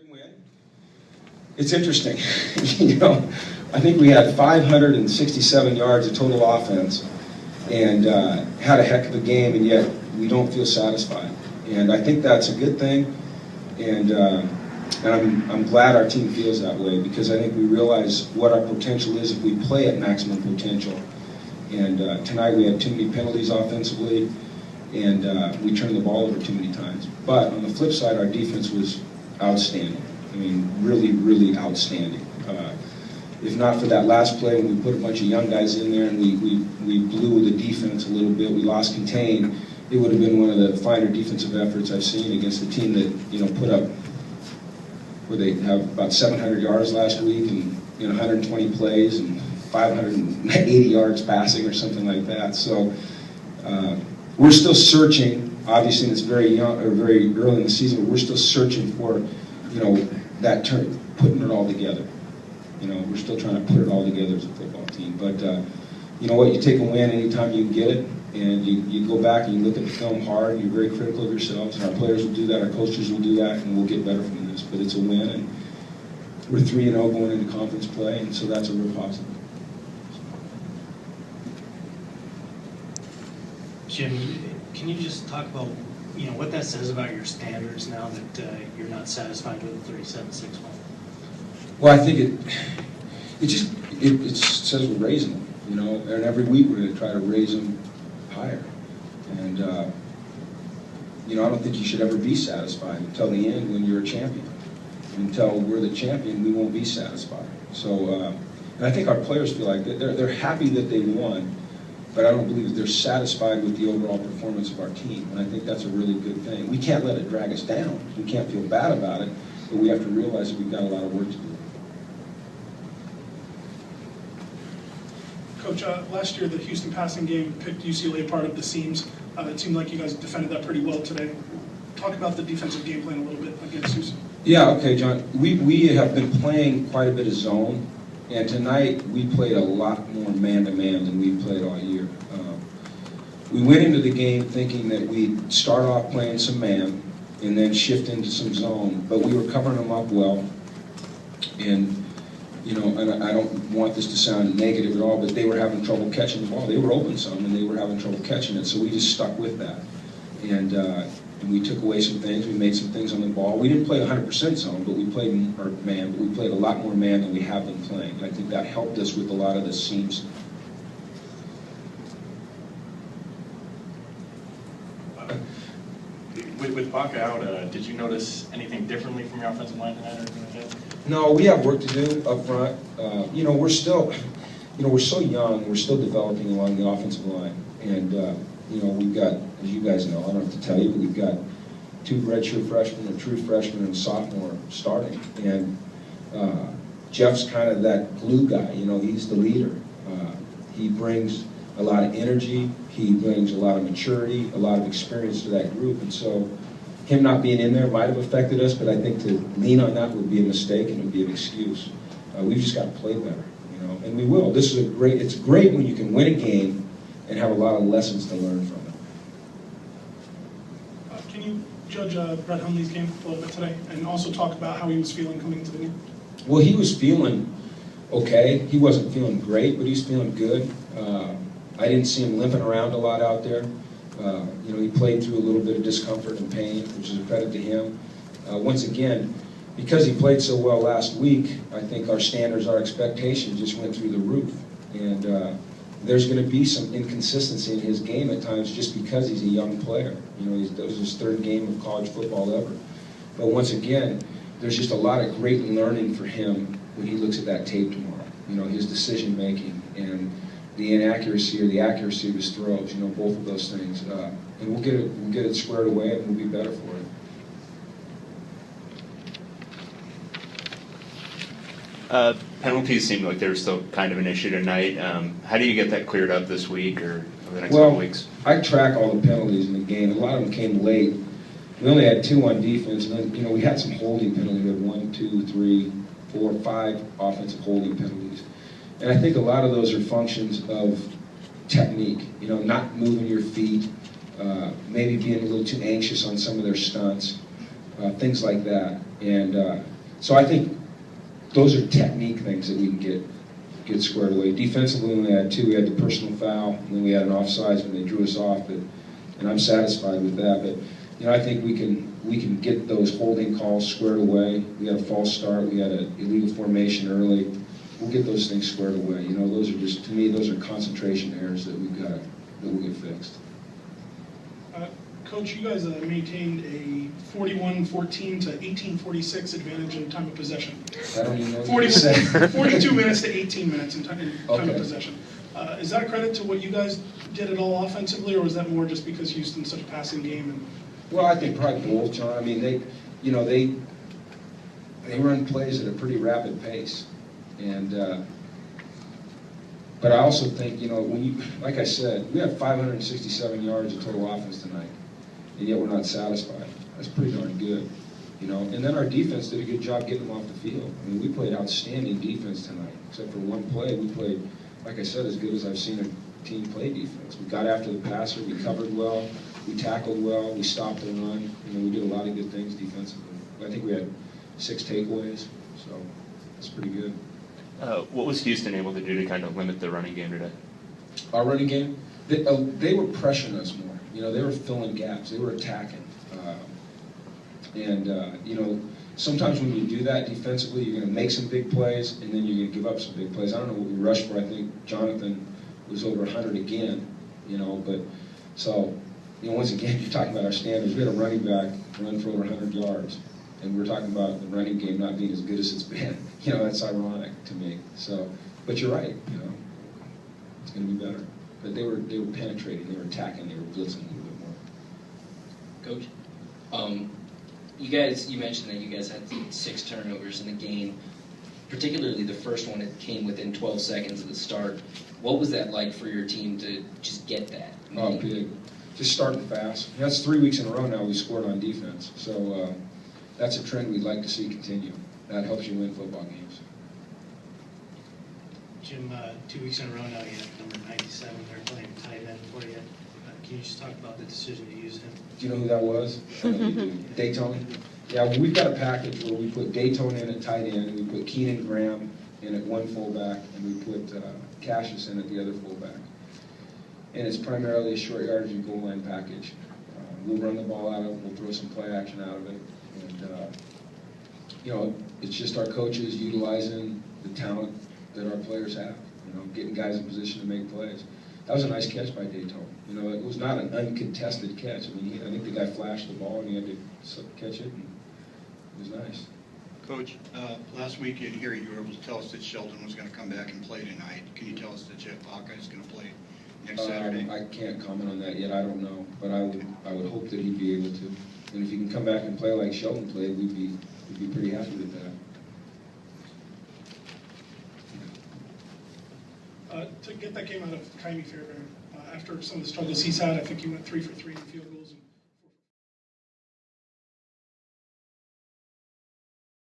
good win. It's interesting. I think we had 567 yards of total offense and had a heck of a game, and yet we don't feel satisfied. And I think that's a good thing, and I'm glad our team feels that way, because I think we realize what our potential is if we play at maximum potential. And tonight we had too many penalties offensively, and we turned the ball over too many times. But on the flip side, our defense was outstanding. I mean, really, really outstanding. If not for that last play when we put a bunch of young guys in there and we blew the defense a little bit, we lost contain, it would have been one of the finer defensive efforts I've seen against a team that, put up, where they have about 700 yards last week and 120 plays and 580 yards passing or something like that. So we're still searching. Obviously, it's very young or very early in the season, but we're still searching for, that turn, putting it all together. We're still trying to put it all together as a football team. But you know what? You take a win anytime you can get it, and you go back and you look at the film hard. And you're very critical of yourselves, and our players will do that. Our coaches will do that, and we'll get better from this. But it's a win, and we're 3-0 going into conference play, and so that's a real positive. Jim, can you just talk about what that says about your standards now that you're not satisfied with the 37-6 win? Well, I think it says we're raising them, and every week we're going to try to raise them higher. And I don't think you should ever be satisfied until the end when you're a champion. Until we're the champion, we won't be satisfied. So, and I think our players feel like that. They're happy that they won, but I don't believe that they're satisfied with the overall performance of our team, and I think that's a really good thing. We can't let it drag us down. We can't feel bad about it, but we have to realize that we've got a lot of work to do. Coach, last year the Houston passing game picked UCLA part of the seams. It seemed like you guys defended that pretty well today. Talk about the defensive game plan a little bit against Houston. Yeah, okay, John. We have been playing quite a bit of zone, and tonight we played a lot more man-to-man than we've played all year. We went into the game thinking that we'd start off playing some man and then shift into some zone, but we were covering them up well. And and I don't want this to sound negative at all, but they were having trouble catching the ball. They were open some, and they were having trouble catching it, so we just stuck with that. And we took away some things. We made some things on the ball. We didn't play 100% zone, but we played man. But we played a lot more man than we have been playing. And I think that helped us with a lot of the seams. With Baca out, did you notice anything differently from your offensive line tonight or anything like that? No, we have work to do up front. We're still, we're so young. We're still developing along the offensive line, and we've got, as you guys know, I don't have to tell you, but we've got 2 redshirt freshmen, a true freshman, and a sophomore starting. And Jeff's kind of that glue guy. He's the leader. He brings a lot of energy. He brings a lot of maturity, a lot of experience to that group, and so him not being in there might have affected us, but I think to lean on that would be a mistake and it would be an excuse. We've just got to play better, and we will. It's great when you can win a game and have a lot of lessons to learn from it. Can you judge Brett Hundley's game a little bit today and also talk about how he was feeling coming into the game? Well, he was feeling okay. He wasn't feeling great, but he's feeling good. I didn't see him limping around a lot out there. He played through a little bit of discomfort and pain, which is a credit to him. Once again, because he played so well last week, I think our standards, our expectations just went through the roof. And there's going to be some inconsistency in his game at times just because he's a young player. That was his 3rd game of college football ever. But once again, there's just a lot of great learning for him when he looks at that tape tomorrow. His decision making and the inaccuracy or the accuracy of his throws, both of those things. And we'll get it squared away and we'll be better for it. Penalties seem like they're still kind of an issue tonight. How do you get that cleared up this week or over the next couple weeks? I track all the penalties in the game. A lot of them came late. We only had 2 on defense, and then we had some holding penalties. We had 1, 2, 3, 4, 5 offensive holding penalties. And I think a lot of those are functions of technique, not moving your feet, maybe being a little too anxious on some of their stunts, things like that. And So I think those are technique things that we can get squared away. Defensively, we had two. We had the personal foul, and then we had an offsides when they drew us off. And I'm satisfied with that. But I think we can get those holding calls squared away. We had a false start. We had an illegal formation early. We'll get those things squared away. Those are just, to me, those are concentration errors that we'll get fixed. Coach, you guys maintained a 41-14 to 18-46 advantage in time of possession. I don't even know what you said. 42 minutes to 18 minutes in time Okay. of possession. Is that a credit to what you guys did at all offensively, or was that more just because Houston's such a passing game? Well, I think probably both, John. I mean, they run plays at a pretty rapid pace, and but I also think like I said, we have 567 yards of total offense tonight, and yet we're not satisfied. That's pretty darn good, And then our defense did a good job getting them off the field. I mean, we played outstanding defense tonight, except for one play. We played, like I said, as good as I've seen a team play defense. We got after the passer, we covered well, we tackled well, we stopped the run. We did a lot of good things defensively. I think we had 6 takeaways, so that's pretty good. What was Houston able to do to kind of limit the running game today? Our running game, they were pressuring us more. They were filling gaps. They were attacking. Sometimes when you do that defensively, you're going to make some big plays, and then you're going to give up some big plays. I don't know what we rushed for. I think Jonathan was over 100 again, but so, once again, you're talking about our standards. We had a running back run for over 100 yards, and we're talking about the running game not being as good as it's been. That's ironic to me. So, but you're right, it's going to be better. But they were penetrating, they were attacking, they were blitzing a little bit more. Coach, you mentioned that you guys had 6 turnovers in the game, particularly the first one. It came within 12 seconds of the start. What was that like for your team to just get that? Oh, big. Just starting fast. That's 3 weeks in a row now we scored on defense. So that's a trend we'd like to see continue. That helps you win football games. Jim, 2 weeks in a row now, you have number 97 there playing tight end for you. Can you just talk about the decision to use him? Do you know who that was? Dayton? Yeah, well, we've got a package where we put Dayton in at tight end, and we put Keenan Graham in at one fullback, and we put Cassius in at the other fullback. And it's primarily a short yardage and goal line package. We'll run the ball out of it, we'll throw some play action out of it. And, it's just our coaches utilizing the talent that our players have, getting guys in position to make plays. That was a nice catch by Dayton. It was not an uncontested catch. I mean, I think the guy flashed the ball and he had to catch it, and it was nice. Coach, last week here you were able to tell us that Shelton was going to come back and play tonight. Can you tell us that Jeff Hawkeye is going to play next Saturday? I can't comment on that yet. I don't know, but I would hope that he'd be able to. And if he can come back and play like Shelton played, we'd be pretty happy with that. To get that game out of Kaimi Fairbairn, after some of the struggles he's had, I think he went 3 for 3 in field goals. And